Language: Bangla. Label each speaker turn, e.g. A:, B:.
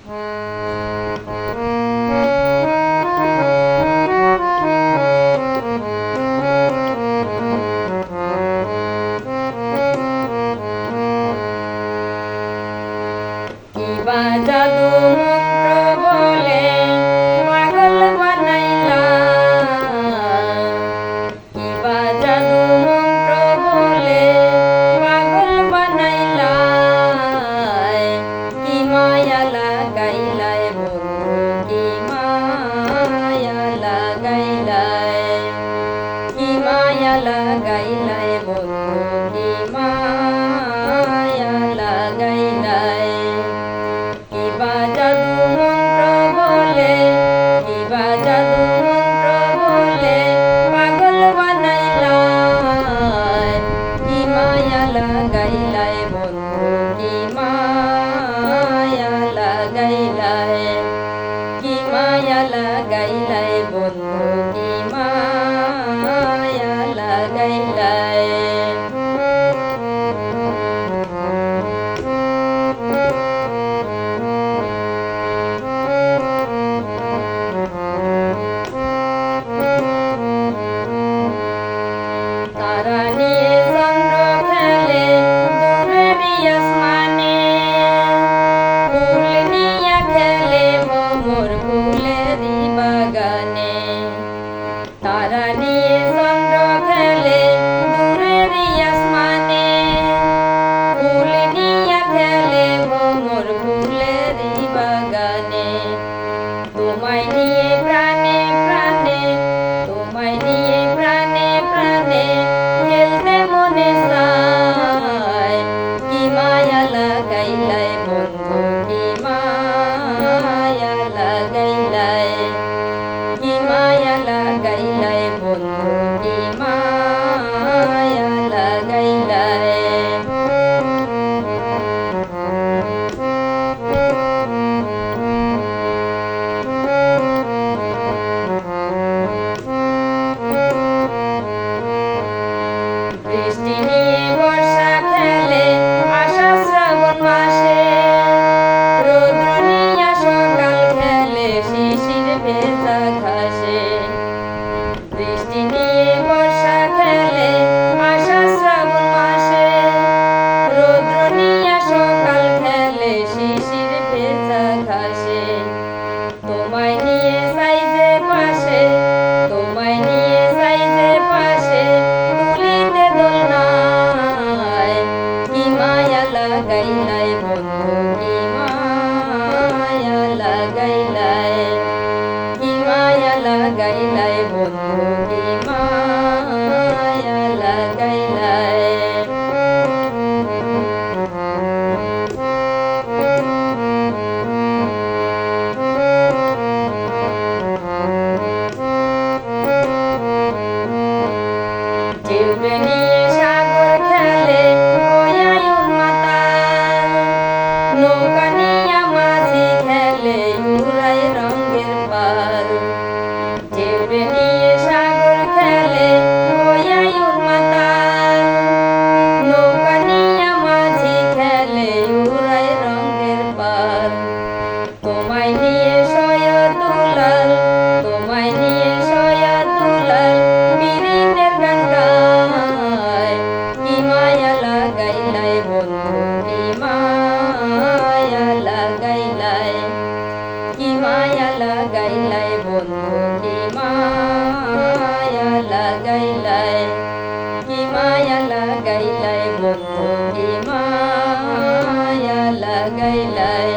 A: কিবা জাদু মন্ত্র বলে পাগল বানাইলা, কিবা জাদু মন্ত্র বলে পাগল বানাইলা, কি মায়া লাগাইলাই বন্ধু, কি মায়া লাগাইলাই, কি মায়া লাগাইলাই বন্ধু, কি মায়া লাগাইলাই। কিবা জাদু মন্ত্র বলে, কিবা জাদু মন্ত্র বলে পাগল বানাইলাই, কি মায়া লাগাইলাই বন্ধু, কি মায়া লাগাইলাই, কি মায়া লাগাইলাই বন্ধু, কি মায়া লাগাইলাই। তারা নিয়ে চন্দ্র খেলে দূরেরই আসমানে, ফুল নিয়ে খেলে ভ্রমর ফুলেরই বাগানে। তারা নিয়ে চন্দ্র খেলে দূরেরই আসমানে, ফুল নিয়ে খেলে ভ্রমর ফুলেরই বাগানে। তোমায় নিয়ে প্রাণে প্রাণে, তোমায় নিয়ে প্রাণে প্রাণে খেলতে মনে চায়, কি মায়া লাগাইলাই বন্ধু, কি মায়া লাগাইলাই, কি মায়া লাগাইলাই বন্ধু, কি মায়া লাগাইলাই। বৃষ্টি নিয়ে বর্ষা খেলে আষাঢ় শ্রাবণ মাসে, রৌদ্র নিয়ে সকাল খেলে শিশির ভেজা ঘাসে। বৃষ্টি নিয়ে বর্ষা খেলে আষাঢ় শ্রাবণ মাসে, রৌদ্র নিয়ে সকাল খেলে শিশির ভেজা ঘাসে। তোমায় নিয়ে সাইজে পাশে, তোমায় নিয়ে সাইজে পাশে তুলিতে দোলনায়, কি মায়া লাগাইলাই বন্ধু, কি মায়া লাগাইলাই, কি মায়া লাগাইলাই বন্ধু, কি মায়া লাগাইলাই। ঢেউকে নিয়ে সাগর খেলে ওয়াই উন্মাতাল, নৌকা নিয়ে মাঝি খেলে উড়াই রঙের পাল। ঢেউকে নিয়ে সাগর খেলে ওয়াই উন্মাতাল, নৌকা নিয়ে মাঝি খেলে উড়াই রঙের পাল। তোমায় নিয়ে সয়া দুলাল, তোমায় নিয়ে সয়া দুলাল পিরিতের গান গায়, কি মায়া লাগাইলাই বন্ধু, কি মায়া লাগাইলাই, কি মায়া লাগাইলাই বন্ধু, কি মায়া লাগাইলাই, কি মায়া লাগাইলাই বন্ধু, কি মায়া লাগাইলাই।